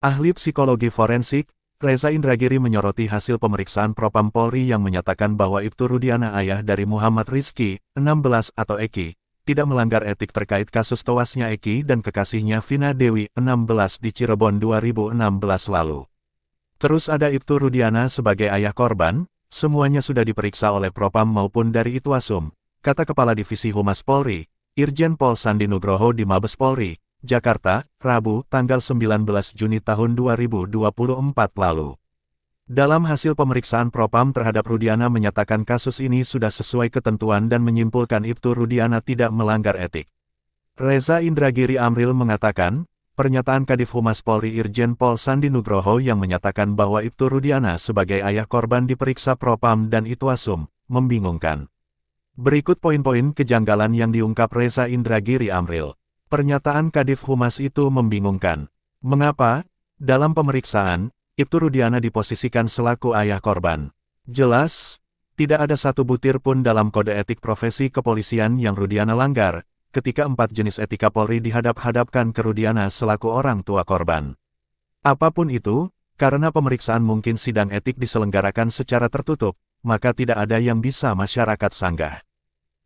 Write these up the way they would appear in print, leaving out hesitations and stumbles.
Ahli psikologi forensik, Reza Indragiri menyoroti hasil pemeriksaan Propam Polri yang menyatakan bahwa Ibtu Rudiana, ayah dari Muhammad Rizky, 16 atau Eki, tidak melanggar etik terkait kasus tewasnya Eki dan kekasihnya Vina Dewi, 16 di Cirebon 2016 lalu. Terus ada Ibtu Rudiana sebagai ayah korban, semuanya sudah diperiksa oleh Propam maupun dari Itwasum, kata Kepala Divisi Humas Polri, Irjen Pol Sandi Nugroho di Mabes Polri, Jakarta, Rabu, tanggal 19 Juni tahun 2024 lalu. Dalam hasil pemeriksaan Propam terhadap Rudiana menyatakan kasus ini sudah sesuai ketentuan dan menyimpulkan Ibtu Rudiana tidak melanggar etik. Reza Indragiri Amril mengatakan, pernyataan Kadif Humas Polri Irjen Pol Sandi Nugroho yang menyatakan bahwa Ibtu Rudiana sebagai ayah korban diperiksa Propam dan Itwasum, membingungkan. Berikut poin-poin kejanggalan yang diungkap Reza Indragiri Amril. Pernyataan Kadif Humas itu membingungkan. Mengapa? Dalam pemeriksaan, Ibtu Rudiana diposisikan selaku ayah korban. Jelas, tidak ada satu butir pun dalam kode etik profesi kepolisian yang Rudiana langgar, ketika 4 jenis etika Polri dihadap-hadapkan ke Rudiana selaku orang tua korban. Apapun itu, karena pemeriksaan mungkin sidang etik diselenggarakan secara tertutup, maka tidak ada yang bisa masyarakat sanggah.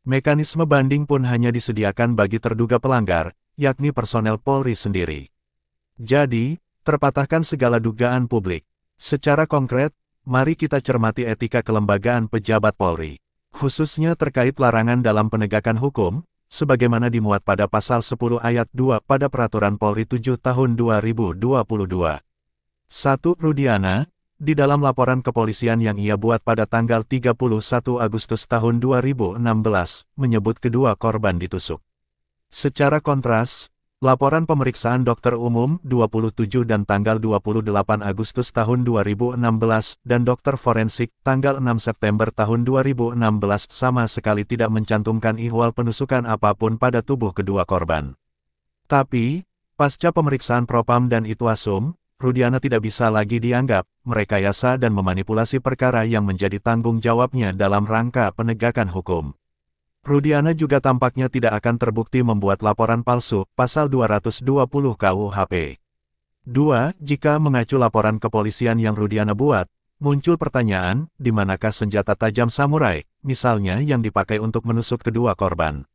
Mekanisme banding pun hanya disediakan bagi terduga pelanggar, yakni personel Polri sendiri. Jadi, terpatahkan segala dugaan publik. Secara konkret, mari kita cermati etika kelembagaan pejabat Polri, khususnya terkait larangan dalam penegakan hukum, sebagaimana dimuat pada pasal 10 ayat 2 pada Peraturan Polri 7 tahun 2022. 1. Rudiana, di dalam laporan kepolisian yang ia buat pada tanggal 31 Agustus tahun 2016, menyebut kedua korban ditusuk. Secara kontras, laporan pemeriksaan dokter umum 27 dan tanggal 28 Agustus tahun 2016 dan dokter forensik tanggal 6 September tahun 2016 sama sekali tidak mencantumkan ihwal penusukan apapun pada tubuh kedua korban. Tapi, pasca pemeriksaan Propam dan Itwasum, Rudiana tidak bisa lagi dianggap merekayasa dan memanipulasi perkara yang menjadi tanggung jawabnya dalam rangka penegakan hukum. Rudiana juga tampaknya tidak akan terbukti membuat laporan palsu, pasal 220 KUHP. 2. Jika mengacu laporan kepolisian yang Rudiana buat, muncul pertanyaan, di manakah senjata tajam samurai, misalnya yang dipakai untuk menusuk kedua korban?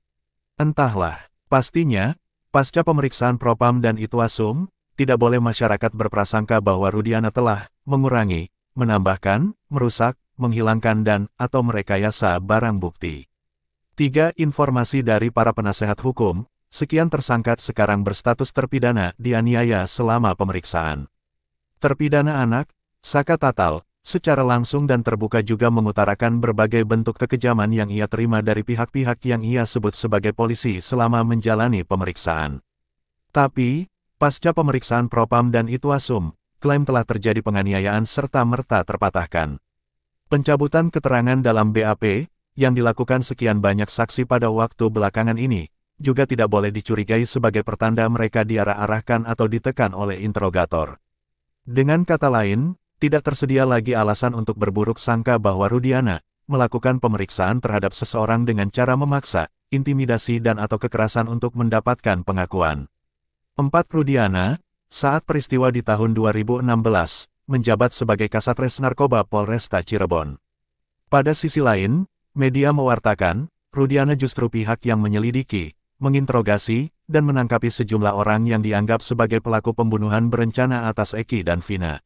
Entahlah, pastinya, pasca pemeriksaan Propam dan Itwasum, tidak boleh masyarakat berprasangka bahwa Rudiana telah mengurangi, menambahkan, merusak, menghilangkan atau merekayasa barang bukti. 3. Informasi dari para penasehat hukum, sekian tersangka sekarang berstatus terpidana dianiaya selama pemeriksaan. Terpidana anak, Saka Tatal, secara langsung dan terbuka juga mengutarakan berbagai bentuk kekejaman yang ia terima dari pihak-pihak yang ia sebut sebagai polisi selama menjalani pemeriksaan. Tapi, pasca pemeriksaan Propam dan Itwasum, klaim telah terjadi penganiayaan serta-merta terpatahkan. Pencabutan keterangan dalam BAP, yang dilakukan sekian banyak saksi pada waktu belakangan ini, juga tidak boleh dicurigai sebagai pertanda mereka diarah-arahkan atau ditekan oleh interrogator. Dengan kata lain, tidak tersedia lagi alasan untuk berburuk sangka bahwa Rudiana melakukan pemeriksaan terhadap seseorang dengan cara memaksa, intimidasi atau kekerasan untuk mendapatkan pengakuan. 4. Rudiana, saat peristiwa di tahun 2016, menjabat sebagai Kasatres Narkoba Polresta Cirebon. Pada sisi lain, media mewartakan, Rudiana justru pihak yang menyelidiki, menginterogasi, dan menangkapi sejumlah orang yang dianggap sebagai pelaku pembunuhan berencana atas Eki dan Vina.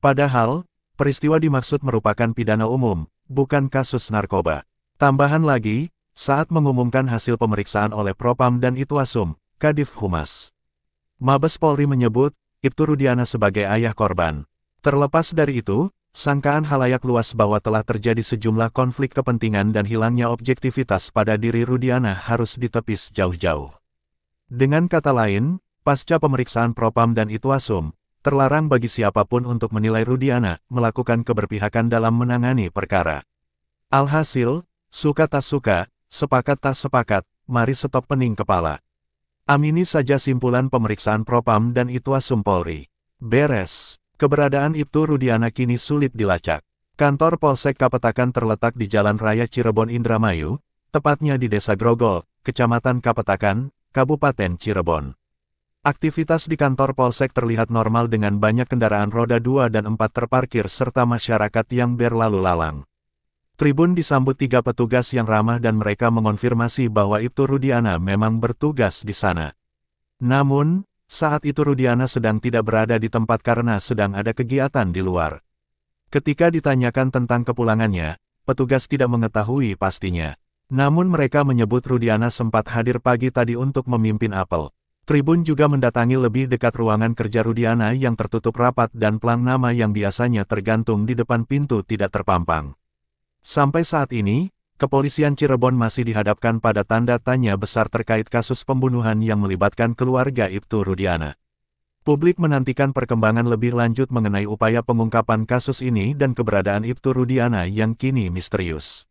Padahal, peristiwa dimaksud merupakan pidana umum, bukan kasus narkoba. Tambahan lagi, saat mengumumkan hasil pemeriksaan oleh Propam dan Itwasum, Kadif Humas Mabes Polri menyebut, Ibtu Rudiana sebagai ayah korban. Terlepas dari itu, sangkaan halayak luas bahwa telah terjadi sejumlah konflik kepentingan dan hilangnya objektivitas pada diri Rudiana harus ditepis jauh-jauh. Dengan kata lain, pasca pemeriksaan Propam dan Itwasum, terlarang bagi siapapun untuk menilai Rudiana melakukan keberpihakan dalam menangani perkara. Alhasil, suka tak suka, sepakat tak sepakat, mari stop pening kepala. Amini saja simpulan pemeriksaan Propam dan Itwasum Polri. Beres. Keberadaan Ibtu Rudiana kini sulit dilacak. Kantor Polsek Kapetakan terletak di Jalan Raya Cirebon Indramayu, tepatnya di Desa Grogol, Kecamatan Kapetakan, Kabupaten Cirebon. Aktivitas di kantor Polsek terlihat normal dengan banyak kendaraan roda 2 dan 4 terparkir serta masyarakat yang berlalu lalang. Tribun disambut 3 petugas yang ramah dan mereka mengonfirmasi bahwa Ibtu Rudiana memang bertugas di sana. Namun, saat itu Rudiana sedang tidak berada di tempat karena sedang ada kegiatan di luar. Ketika ditanyakan tentang kepulangannya, petugas tidak mengetahui pastinya. Namun mereka menyebut Rudiana sempat hadir pagi tadi untuk memimpin apel. Tribun juga mendatangi lebih dekat ruangan kerja Rudiana yang tertutup rapat dan plang nama yang biasanya tergantung di depan pintu tidak terpampang. Sampai saat ini, kepolisian Cirebon masih dihadapkan pada tanda tanya besar terkait kasus pembunuhan yang melibatkan keluarga Ibtu Rudiana. Publik menantikan perkembangan lebih lanjut mengenai upaya pengungkapan kasus ini dan keberadaan Ibtu Rudiana yang kini misterius.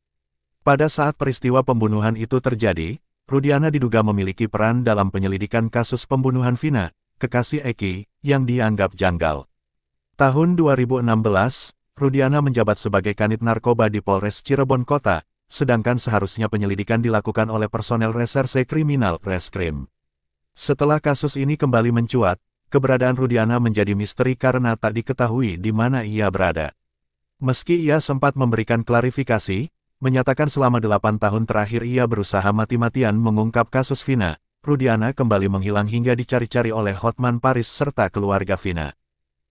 Pada saat peristiwa pembunuhan itu terjadi, Rudiana diduga memiliki peran dalam penyelidikan kasus pembunuhan Vina, kekasih Eki, yang dianggap janggal. Tahun 2016, Rudiana menjabat sebagai Kanit Narkoba di Polres Cirebon Kota, sedangkan seharusnya penyelidikan dilakukan oleh personel Reserse Kriminal Reskrim. Setelah kasus ini kembali mencuat, keberadaan Rudiana menjadi misteri karena tak diketahui di mana ia berada. Meski ia sempat memberikan klarifikasi, menyatakan selama 8 tahun terakhir ia berusaha mati-matian mengungkap kasus Vina, Rudiana kembali menghilang hingga dicari-cari oleh Hotman Paris serta keluarga Vina.